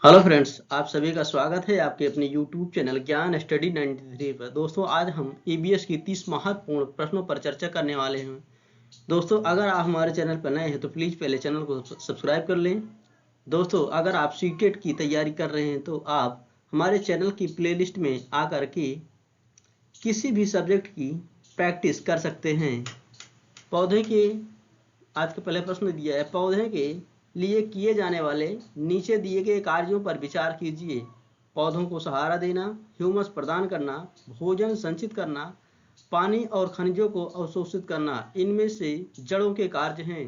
Hello friends, आप सभी का स्वागत है आपके अपने यूट्यूब चैनल ज्ञान स्टडी 93 पर। दोस्तों, आज हम ईबीएस की 30 महत्वपूर्ण प्रश्नों पर चर्चा करने वाले हैं। दोस्तों, अगर आप हमारे चैनल पर नए हैं तो प्लीज़ पहले चैनल को सब्सक्राइब कर लें। दोस्तों, अगर आप सीटेट की तैयारी कर रहे हैं तो आप हमारे चैनल की प्लेलिस्ट में आकर के किसी भी सब्जेक्ट की प्रैक्टिस कर सकते हैं। पौधे के आज का पहला प्रश्न दिया है, पौधे के लिए किए जाने वाले नीचे दिए गए कार्यों पर विचार कीजिए। पौधों को सहारा देना, ह्यूमस प्रदान करना, भोजन संचित करना, पानी और खनिजों को अवशोषित करना। इनमें से जड़ों के कार्य हैं।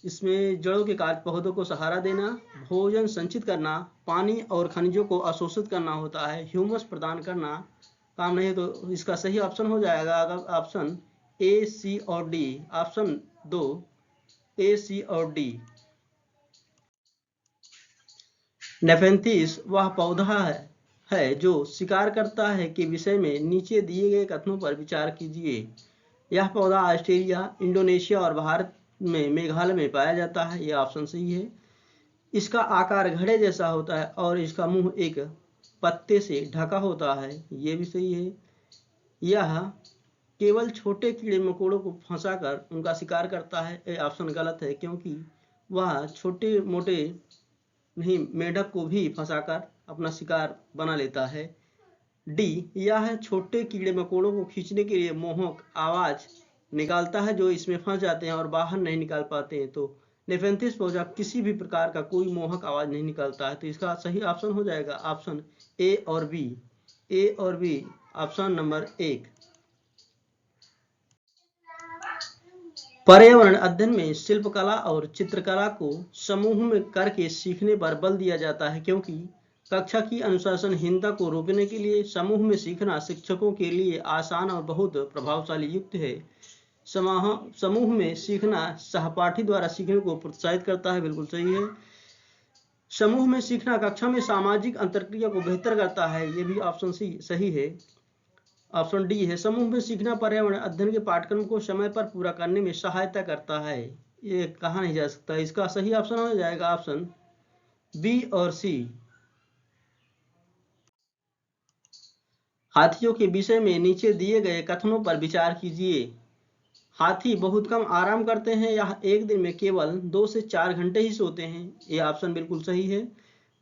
इसमें जड़ों के कार्य पौधों को सहारा देना, भोजन संचित करना, पानी और खनिजों को अवशोषित करना होता है। ह्यूमस प्रदान करना काम नहीं है, तो इसका सही ऑप्शन हो जाएगा अगर ऑप्शन ए, सी और डी। ऑप्शन 2 ए, सी और डी। नेफेंथिस वह पौधा है जो शिकार करता है के विषय में नीचे दिए गए कथनों पर विचार कीजिए। यह पौधा ऑस्ट्रेलिया, इंडोनेशिया और भारत में मेघालय में पाया जाता है। यह ऑप्शन सही है। इसका आकार घड़े जैसा होता है और इसका मुंह एक पत्ते से ढका होता है। ये भी सही है। यह केवल छोटे कीड़े मकोड़ों को फंसाकर उनका शिकार करता है। ये ऑप्शन गलत है, क्योंकि वह छोटे मोटे नहीं, मेढक को भी फंसाकर अपना शिकार बना लेता है। डी, यह छोटे कीड़े मकोड़ों को खींचने के लिए मोहक आवाज निकालता है जो इसमें फंस जाते हैं और बाहर नहीं निकाल पाते हैं। तो नेफेंथिस पौधा किसी भी प्रकार का कोई मोहक आवाज नहीं निकालता है। तो इसका सही ऑप्शन हो जाएगा ऑप्शन ए और बी। ए और बी, ऑप्शन नंबर 1। पर्यावरण अध्ययन में शिल्पकला और चित्रकला को समूह में करके सीखने पर बल दिया जाता है, क्योंकि कक्षा की अनुशासनहीनता को रोकने के लिए समूह में सीखना शिक्षकों के लिए आसान और बहुत प्रभावशाली युक्त है। समूह में सीखना सहपाठी द्वारा सीखने को प्रोत्साहित करता है। बिल्कुल सही है। समूह में सीखना कक्षा में सामाजिक अंतरक्रिया को बेहतर करता है। ये भी ऑप्शन सही है। ऑप्शन डी है, समूह में सीखना पर्यावरण अध्ययन के पाठ्यक्रम को समय पर पूरा करने में सहायता करता है। ये कहा नहीं जा सकता। इसका सही ऑप्शन हो जाएगा ऑप्शन बी और सी। हाथियों के विषय में नीचे दिए गए कथनों पर विचार कीजिए। हाथी बहुत कम आराम करते हैं। यह एक दिन में केवल 2 से 4 घंटे ही सोते हैं। ये ऑप्शन बिल्कुल सही है।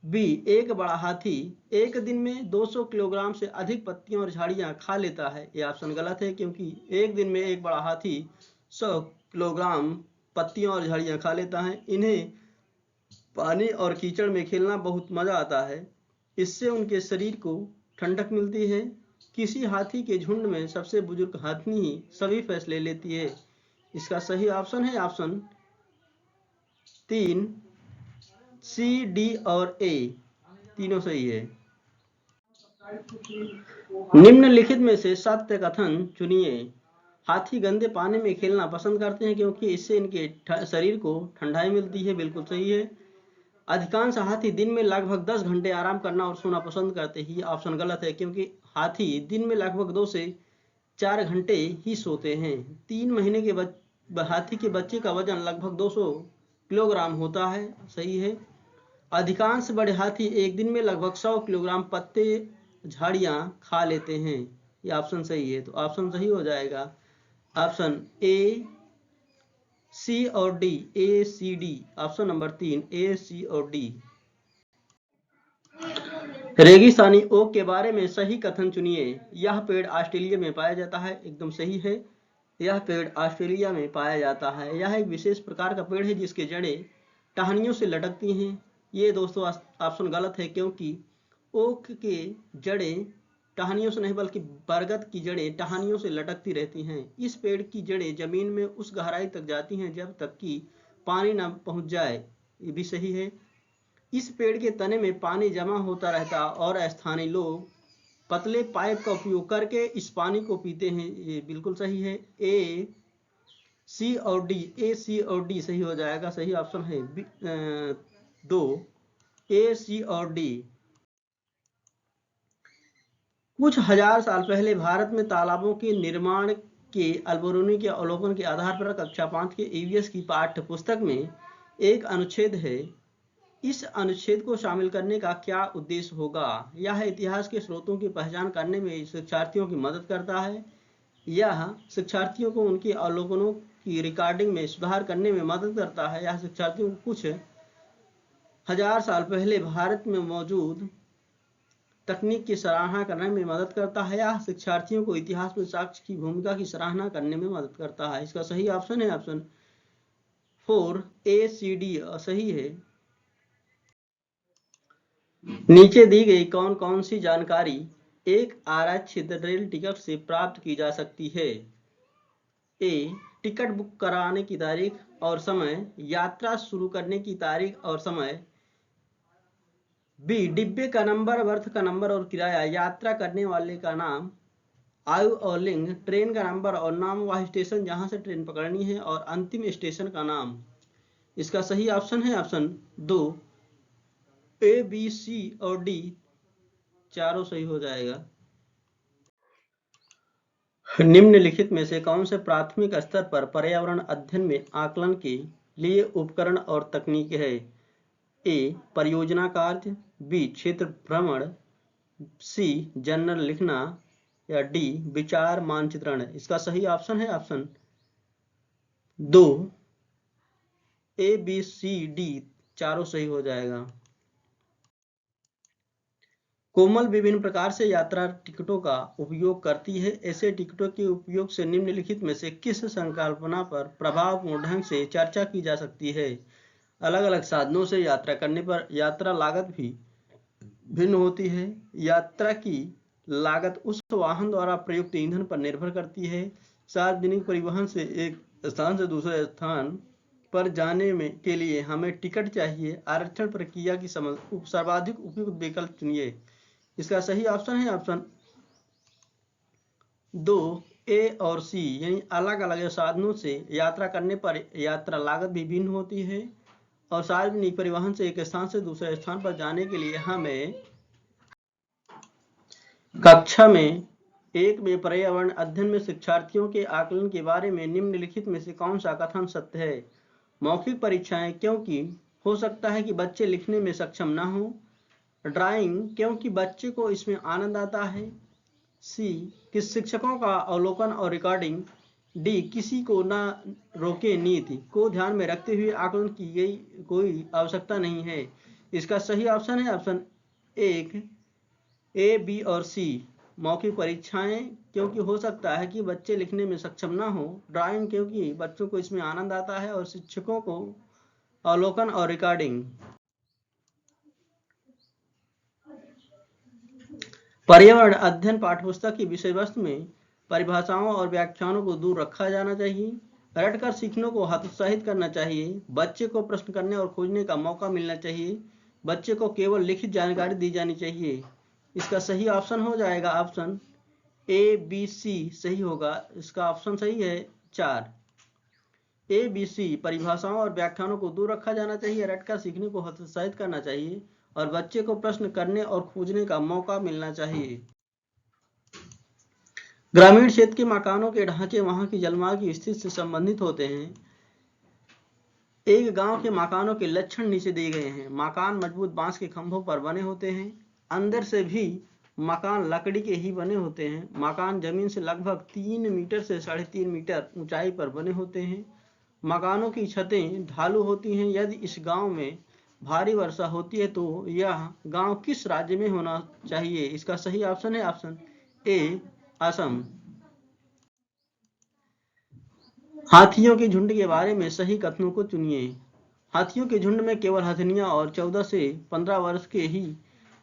बी, एक बड़ा हाथी एक दिन में 200 किलोग्राम से अधिक पत्तियां और झाड़ियां खा लेता है। यह ऑप्शन गलत है, क्योंकि एक दिन में एक बड़ा हाथी 100 किलोग्राम पत्तियां और झाड़ियां खा लेता है। इन्हें पानी और कीचड़ में खेलना बहुत मजा आता है। इससे उनके शरीर को ठंडक मिलती है। किसी हाथी के झुंड में सबसे बुजुर्ग हाथी ही सभी फैसले लेती है। इसका सही ऑप्शन है ऑप्शन 3, सी, डी और ए, तीनों सही है। निम्नलिखित में से सत्य कथन चुनिए। हाथी गंदे पानी में खेलना पसंद करते हैं, क्योंकि इससे इनके शरीर को ठंडाई मिलती है। बिल्कुल सही है। अधिकांश हाथी दिन में लगभग 10 घंटे आराम करना और सोना पसंद करते हैं। ऑप्शन गलत है, क्योंकि हाथी दिन में लगभग 2 से 4 घंटे ही सोते हैं। 3 महीने के हाथी के बच्चे का वजन लगभग 200 किलोग्राम होता है। सही है। अधिकांश बड़े हाथी एक दिन में लगभग 100 किलोग्राम पत्ते झाड़ियां खा लेते हैं। ये ऑप्शन सही है। तो ऑप्शन सही हो जाएगा ऑप्शन ए, सी और डी। ए, सी, डी, ऑप्शन नंबर 3 ए, सी और डी। रेगिस्तानी ओक के बारे में सही कथन चुनिए। यह पेड़ ऑस्ट्रेलिया में पाया जाता है। एकदम सही है। यह पेड़ ऑस्ट्रेलिया में पाया जाता है। यह एक विशेष प्रकार का पेड़ है जिसके जड़ें टहनियों से लटकती हैं। ये दोस्तों ऑप्शन गलत है, क्योंकि ओक के जड़ें टहनियों से नहीं बल्कि बरगद की जड़ें टहनियों से लटकती रहती हैं। इस पेड़ की जड़ें जमीन में उस गहराई तक जाती हैं जब तक कि पानी न पहुंच जाए। ये भी सही है। इस पेड़ के तने में पानी जमा होता रहता और स्थानीय लोग पतले पाइप का उपयोग करके इस पानी को पीते हैं। ये बिल्कुल सही है। ए, सी और डी। ए, सी और डी सही हो जाएगा। सही ऑप्शन है 2, ए, सी और डी। कुछ हजार साल पहले भारत में तालाबों के निर्माण के अल्बेरोनी के अवलोकन के आधार पर कक्षा 5 के ईवीएस की पाठ्य पुस्तक में एक अनुच्छेद है इस अनुच्छेद को शामिल करने का क्या उद्देश्य होगा? यह इतिहास के स्रोतों की पहचान करने में शिक्षार्थियों की मदद करता है। यह शिक्षार्थियों को उनके अवलोकनों की रिकॉर्डिंग में सुधार करने में मदद करता है। यह शिक्षार्थियों को कुछ हजार साल पहले भारत में मौजूद तकनीक की सराहना करने में मदद करता है। यह शिक्षार्थियों को इतिहास में साक्ष्य की भूमिका की सराहना करने में मदद करता है। इसका सही ऑप्शन है ऑप्शन 4 ए सी डी सही है। नीचे दी गई कौन कौन सी जानकारी एक आरक्षित रेल टिकट से प्राप्त की जा सकती है? ए टिकट बुक कराने की तारीख और समय, यात्रा शुरू करने की तारीख और समय। बी डिब्बे का नंबर, बर्थ का नंबर और किराया, यात्रा करने वाले का नाम, आयु और लिंग, ट्रेन का नंबर और नाम, वह स्टेशन जहां से ट्रेन पकड़नी है और अंतिम स्टेशन का नाम। इसका सही ऑप्शन है ऑप्शन 2 ए बी सी और डी चारों सही हो जाएगा। निम्नलिखित में से कौन से प्राथमिक स्तर पर पर्यावरण अध्ययन में आकलन के लिए उपकरण और तकनीक है? ए परियोजना कार्य, बी क्षेत्र भ्रमण, सी जर्नल लिखना या डी विचार मानचित्रण। इसका सही ऑप्शन है option 2 A B C D चारों सही हो जाएगा। कोमल विभिन्न प्रकार से यात्रा टिकटों का उपयोग करती है। ऐसे टिकटों के उपयोग से निम्नलिखित में से किस संकल्पना पर प्रभावपूर्ण ढंग से चर्चा की जा सकती है? अलग अलग साधनों से यात्रा करने पर यात्रा लागत भी भिन्न होती है। यात्रा की लागत उस वाहन द्वारा प्रयुक्त ईंधन पर निर्भर करती है। सार्वजनिक परिवहन से एक स्थान से दूसरे स्थान पर जाने में के लिए हमें टिकट चाहिए। आरक्षण प्रक्रिया की सर्वाधिक उपयुक्त विकल्प चुनिए। इसका सही ऑप्शन है ऑप्शन 2 ए और सी, यानी अलग अलग साधनों से यात्रा करने पर यात्रा लागत भी भिन्न होती है और सार्वजनिक परिवहन से एक स्थान से दूसरे स्थान पर जाने के लिए हमें कक्षा में एक में पर्यावरण अध्ययन में शिक्षार्थियों के आकलन के बारे में निम्नलिखित में से कौन सा कथन सत्य है? मौखिक परीक्षाएं क्योंकि हो सकता है कि बच्चे लिखने में सक्षम न हो। ड्राइंग क्योंकि बच्चे को इसमें आनंद आता है। सी कि शिक्षकों का अवलोकन और रिकॉर्डिंग। डी किसी को न रोके नीति को ध्यान में रखते हुए आकलन की गई कोई आवश्यकता नहीं है। इसका सही ऑप्शन है ऑप्शन 1 ए बी और सी। मौखिक परीक्षाएं क्योंकि हो सकता है कि बच्चे लिखने में सक्षम ना हो। ड्राइंग क्योंकि बच्चों को इसमें आनंद आता है और शिक्षकों को अवलोकन और रिकॉर्डिंग। पर्यावरण अध्ययन पाठ्यपुस्तक की विषय वस्तु में परिभाषाओं और व्याख्यानों को दूर रखा जाना चाहिए। रटकर सीखने को हतोत्साहित करना चाहिए। बच्चे को प्रश्न करने और खोजने का मौका मिलना चाहिए। बच्चे को केवल लिखित जानकारी दी जानी चाहिए। इसका सही ऑप्शन हो जाएगा ऑप्शन ए बी सी सही होगा। इसका ऑप्शन सही है 4 ए बी सी। परिभाषाओं और व्याख्यानों को दूर रखा जाना चाहिए। रटकर सीखने को हतोत्साहित करना चाहिए और बच्चे को प्रश्न करने और खोजने का मौका मिलना चाहिए। ग्रामीण क्षेत्र के मकानों के ढांचे वहां की जलवायु की स्थिति से संबंधित होते हैं। एक गांव के मकानों के लक्षण नीचे दिए गए हैं। मकान मजबूत बांस के खंभों पर बने होते हैं। अंदर से भी मकान लकड़ी के ही बने होते हैं। मकान जमीन से लगभग 3 मीटर से 3.5 मीटर ऊंचाई पर बने होते हैं। मकानों की छतें ढालू होती हैं। यदि इस गांव में भारी वर्षा होती है तो यह गांव किस राज्य में होना चाहिए? इसका सही ऑप्शन है ऑप्शन ए असम। हाथियों के झुंड के बारे में सही कथनों को चुनिए। हाथियों के झुंड में केवल हथनियां और 14 से 15 वर्ष के ही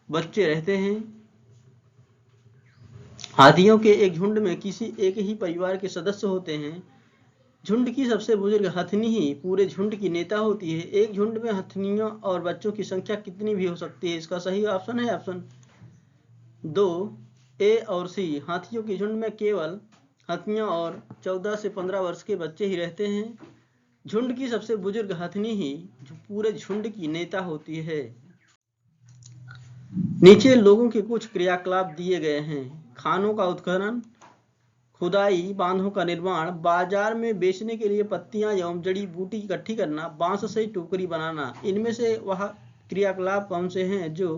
बच्चे रहते हैं। हाथियों के एक झुंड में किसी एक ही परिवार के सदस्य होते हैं। झुंड की सबसे बुजुर्ग हथनी ही पूरे झुंड की नेता होती है। एक झुंड में हथनियों और बच्चों की संख्या कितनी भी हो सकती है? इसका सही ऑप्शन है ऑप्शन 2 ए और सी। हाथियों के झुंड में केवल हथनियां और 14 से 15 वर्ष के बच्चे ही रहते हैं। झुंड की सबसे बुजुर्ग हथनी ही पूरे झुंड की नेता होती है। नीचे लोगों के कुछ क्रियाकलाप दिए गए हैं। खानों का उत्खनन, खुदाई, बांधों का निर्माण, बाजार में बेचने के लिए पत्तियां एवं जड़ी बूटी इकट्ठी करना, बांस से टोकरी बनाना। इनमें से वह क्रियाकलाप कौन से हैं जो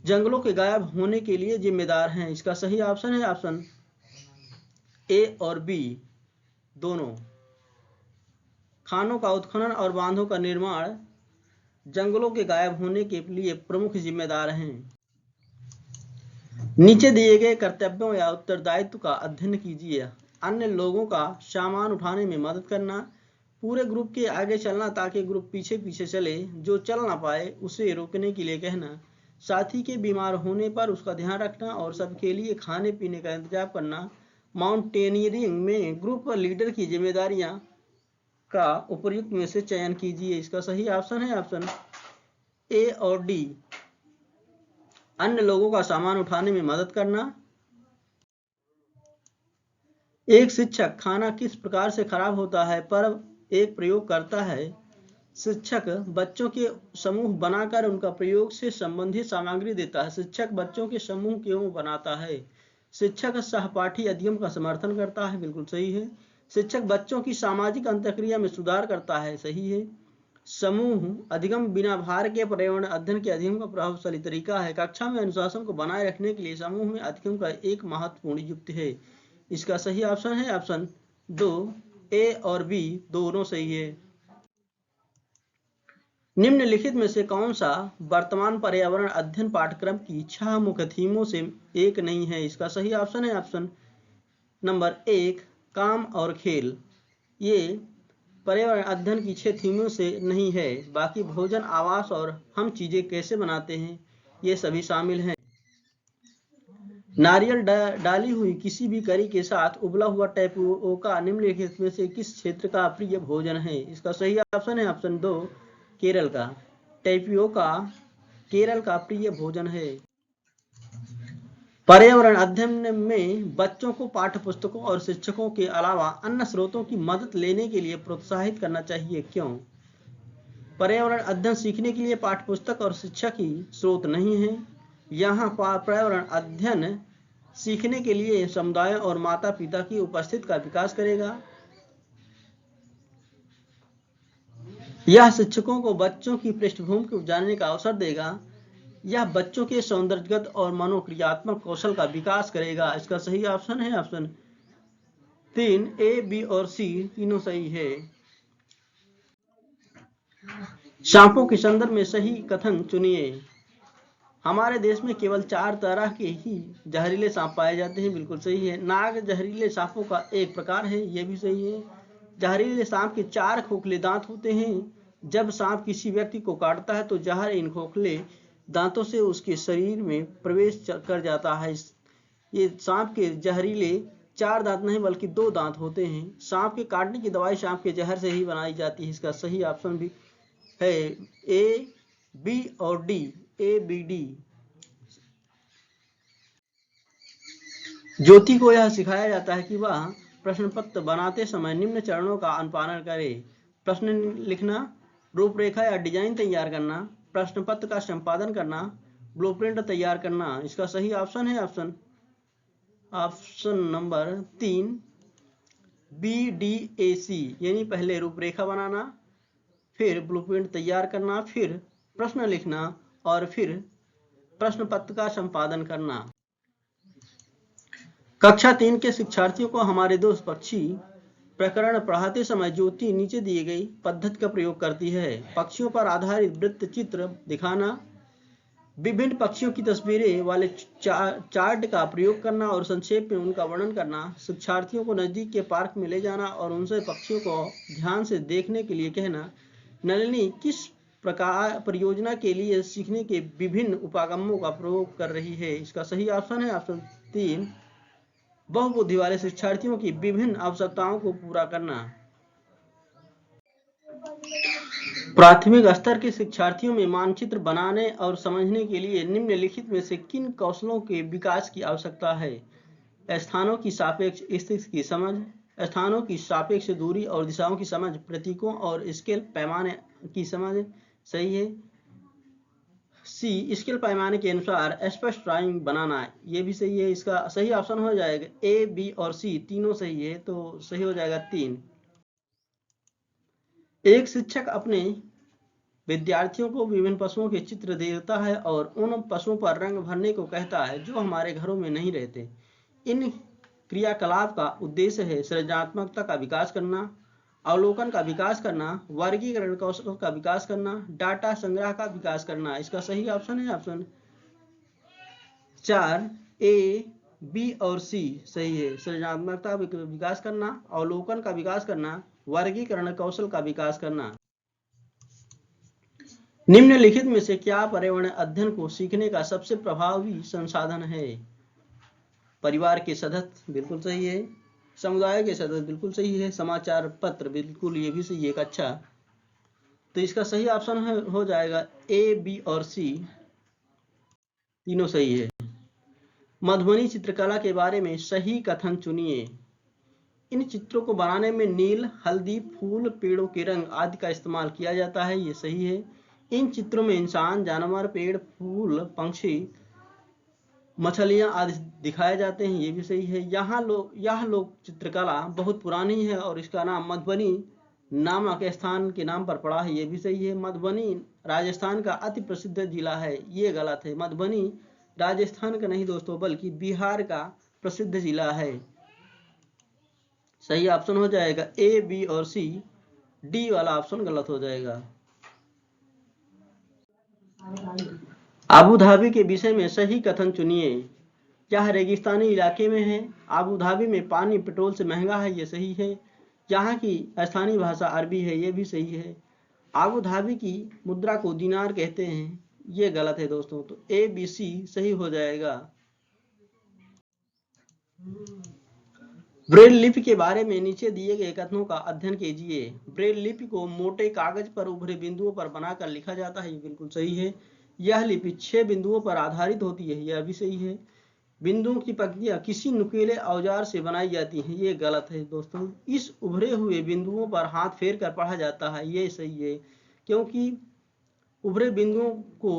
जंगलों के गायब होने के लिए जिम्मेदार हैं? इसका सही ऑप्शन है ऑप्शन ए और बी दोनों। खानों का उत्खनन और बांधों का निर्माण जंगलों के गायब होने के लिए प्रमुख जिम्मेदार हैं। नीचे दिए गए कर्तव्यों या उत्तरदायित्व का अध्ययन कीजिए। अन्य लोगों का सामान उठाने में मदद करना, पूरे ग्रुप के आगे चलना ताकि ग्रुप पीछे पीछे चले, जो चल ना पाए उसे रोकने के लिए कहना, साथी के बीमार होने पर उसका ध्यान रखना और सबके लिए खाने पीने का इंतजाम करना। माउंटेनियरिंग में ग्रुप लीडर की जिम्मेदारियां का उपयुक्त में से चयन कीजिए। इसका सही ऑप्शन है ऑप्शन ए और डी, अन्य लोगों का सामान उठाने में मदद करना। एक शिक्षक खाना किस प्रकार से खराब होता है पर एक प्रयोग करता है। शिक्षक बच्चों के समूह बनाकर उनका प्रयोग से संबंधित सामग्री देता है। शिक्षक बच्चों के समूह क्यों बनाता है? शिक्षक सहपाठी अधिगम का समर्थन करता है, बिल्कुल सही है। शिक्षक बच्चों की सामाजिक अंतःक्रिया में सुधार करता है, सही है। समूह अधिगम बिना भार के पर्यावरण अध्ययन के अधिगम का प्रभावशाली तरीका है। कक्षा में अनुशासन को बनाए रखने के लिए समूह में अधिगम का एक महत्वपूर्ण युक्ति है। इसका सही ऑप्शन है ऑप्शन दो, ए और बी दोनों सही है। निम्नलिखित में से कौन सा वर्तमान पर्यावरण अध्ययन पाठ्यक्रम की 6 मुख्य थीमों से एक नहीं है? इसका सही ऑप्शन है ऑप्शन नंबर 1 काम और खेल। ये पर्यावरण अध्ययन की 6 थीमों से नहीं है। बाकी भोजन, आवास और हम चीजें कैसे बनाते हैं ये सभी शामिल हैं। नारियल डाली हुई किसी भी करी के साथ उबला हुआ टैपियोका निम्नलिखित में से किस क्षेत्र का प्रिय भोजन है? इसका सही ऑप्शन है ऑप्शन 2 केरल का। टैपियोका केरल का प्रिय भोजन है। पर्यावरण अध्ययन में बच्चों को पाठ्यपुस्तकों और शिक्षकों के अलावा अन्य स्रोतों की मदद लेने के लिए प्रोत्साहित करना चाहिए, क्यों? पर्यावरण अध्ययन सीखने के लिए पाठ्यपुस्तक और शिक्षक ही स्रोत नहीं है। यहाँ पर्यावरण अध्ययन सीखने के लिए समुदायों और माता पिता की उपस्थिति का विकास करेगा। यह शिक्षकों को बच्चों की पृष्ठभूमि को जानने का अवसर देगा। यह बच्चों के सौंदर्यगत और मनोक्रियात्मक कौशल का विकास करेगा। इसका सही ऑप्शन है ऑप्शन 3, ए, बी और सी तीनों सही है। सांपों के संदर्भ में सही कथन चुनिए। हमारे देश में केवल 4 तरह के ही जहरीले सांप पाए जाते हैं, बिल्कुल सही है। नाग जहरीले सांपों का एक प्रकार है, यह भी सही है। जहरीले सांप के 4 खोखले दांत होते हैं। जब सांप किसी व्यक्ति को काटता है तो जहर इन खोखले दांतों से उसके शरीर में प्रवेश कर जाता है। ये सांप के जहरीले 4 दांत नहीं बल्कि 2 दांत होते हैं। सांप के काटने की दवाई सांप के जहर से ही बनाई जाती है। इसका सही ऑप्शन भी है ए, बी और डी, ए, बी, डी। ज्योति को यह सिखाया जाता है कि वह प्रश्न पत्र बनाते समय निम्न चरणों का अनुपालन करे। प्रश्न लिखना, रूपरेखा या डिजाइन तैयार करना, प्रश्न पत्र का संपादन करना, ब्लूप्रिंट तैयार करना। इसका सही ऑप्शन है ऑप्शन नंबर 3 BDAC, यानी पहले रूपरेखा बनाना, फिर ब्लूप्रिंट तैयार करना, फिर प्रश्न लिखना और फिर प्रश्न पत्र का संपादन करना। कक्षा 3 के शिक्षार्थियों को हमारे दोस्त पक्षी प्रकरण पढ़ाते समय ज्योति नीचे दी गई पद्धति का प्रयोग करती है। पक्षियों पर आधारित वृत्त चित्र दिखाना, विभिन्न पक्षियों की तस्वीरें वाले चार्ट का प्रयोग करना और संक्षेप में उनका वर्णन करना, शिक्षार्थियों को नजदीक के पार्क में ले जाना और उनसे पक्षियों को ध्यान से देखने के लिए कहना। नलिनी किस प्रकार परियोजना के लिए सीखने के विभिन्न उपागमों का प्रयोग कर रही है? इसका सही ऑप्शन है ऑप्शन 3 बहुबुद्धि वाले शिक्षार्थियों की विभिन्न आवश्यकताओं को पूरा करना। प्राथमिक स्तर के शिक्षार्थियों में मानचित्र बनाने और समझने के लिए निम्नलिखित में से किन कौशलों के विकास की आवश्यकता है? स्थानों की सापेक्ष स्थिति की समझ, स्थानों की सापेक्ष दूरी और दिशाओं की समझ, प्रतीकों और स्केल पैमाने की समझ, सही है। सी, स्केल पैमाने के अनुसार स्पष्ट ड्राइंग बनाना, ये भी सही है। इसका सही ऑप्शन हो जाएगा ए, बी और सी तीनों सही है, तो सही हो जाएगा 3। एक शिक्षक अपने विद्यार्थियों को विभिन्न पशुओं के चित्र देता है और उन पशुओं पर रंग भरने को कहता है जो हमारे घरों में नहीं रहते। इन क्रियाकलाप का उद्देश्य है सृजनात्मकता का विकास करना, अवलोकन का विकास करना, वर्गीकरण कौशल का विकास करना, डाटा संग्रह का विकास करना। इसका सही ऑप्शन है ऑप्शन 4, ए, बी और सी सही है। सृजनात्मकता का विकास करना, अवलोकन का विकास करना, वर्गीकरण कौशल का विकास करना। निम्नलिखित में से क्या पर्यावरण अध्ययन को सीखने का सबसे प्रभावी संसाधन है? परिवार के सदस्य बिल्कुल सही है, समुदाय के सदस्य बिल्कुल सही है, समाचार पत्र बिल्कुल ये भी सही है। अच्छा, तो इसका सही ऑप्शन हो जाएगा ए, बी और सी, तीनों सही है। मधुबनी चित्रकला के बारे में सही कथन चुनिए। इन चित्रों को बनाने में नील, हल्दी, फूल, पेड़ों के रंग आदि का इस्तेमाल किया जाता है, ये सही है। इन चित्रों में इंसान, जानवर, पेड़, फूल, पंक्षी, मछलियां आदि दिखाए जाते हैं, ये भी सही है। यह लोक चित्रकला बहुत पुरानी है और इसका नाम मधुबनी नामक स्थान के नाम पर पड़ा है, ये भी सही है। मधुबनी राजस्थान का अति प्रसिद्ध जिला है, ये गलत है। मधुबनी राजस्थान का नहीं दोस्तों, बल्कि बिहार का प्रसिद्ध जिला है। सही ऑप्शन हो जाएगा ए, बी और सी, डी वाला ऑप्शन गलत हो जाएगा। आबू धाबी के विषय में सही कथन चुनिए। यह रेगिस्तानी इलाके में है। आबू धाबी में पानी पेट्रोल से महंगा है, ये सही है। यहाँ की स्थानीय भाषा अरबी है, ये भी सही है। आबू धाबी की मुद्रा को दिनार कहते हैं, ये गलत है दोस्तों, तो ए, बी, सी सही हो जाएगा। ब्रेल लिपि के बारे में नीचे दिए गए कथनों का अध्ययन कीजिए। ब्रेल लिपि को मोटे कागज पर उभरे बिंदुओं पर बनाकर लिखा जाता है, ये बिल्कुल सही है। यह लिपि 6 बिंदुओं पर आधारित होती है, यह भी सही है। बिंदुओं की पंक्तियां किसी नुकीले औजार से बनाई जाती हैं, ये गलत है दोस्तों। इस उभरे हुए बिंदुओं पर हाथ फेर कर पढ़ा जाता है, ये सही है, क्योंकि उभरे बिंदुओं को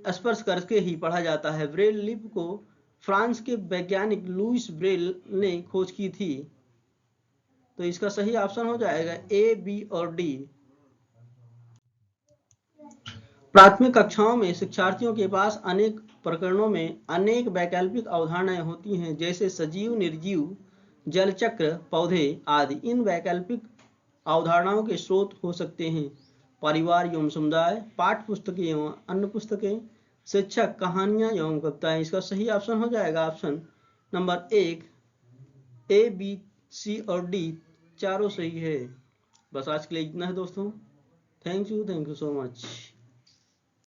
स्पर्श करके ही पढ़ा जाता है। ब्रेल लिपि को फ्रांस के वैज्ञानिक लुईस ब्रेल ने खोज की थी, तो इसका सही ऑप्शन हो जाएगा ए, बी और डी। प्राथमिक कक्षाओं में शिक्षार्थियों के पास अनेक प्रकरणों में अनेक वैकल्पिक अवधारणाएं होती हैं, जैसे सजीव, निर्जीव, जलचक्र, पौधे आदि। इन वैकल्पिक अवधारणाओं के स्रोत हो सकते हैं परिवार एवं समुदाय, पाठ्य पुस्तकें एवं अन्य पुस्तकें, शिक्षक, कहानियां एवं कविताएं। इसका सही ऑप्शन हो जाएगा ऑप्शन नंबर 1, ए, बी, सी और डी चारों सही है। बस आज के लिए इतना है दोस्तों। Thank you so much.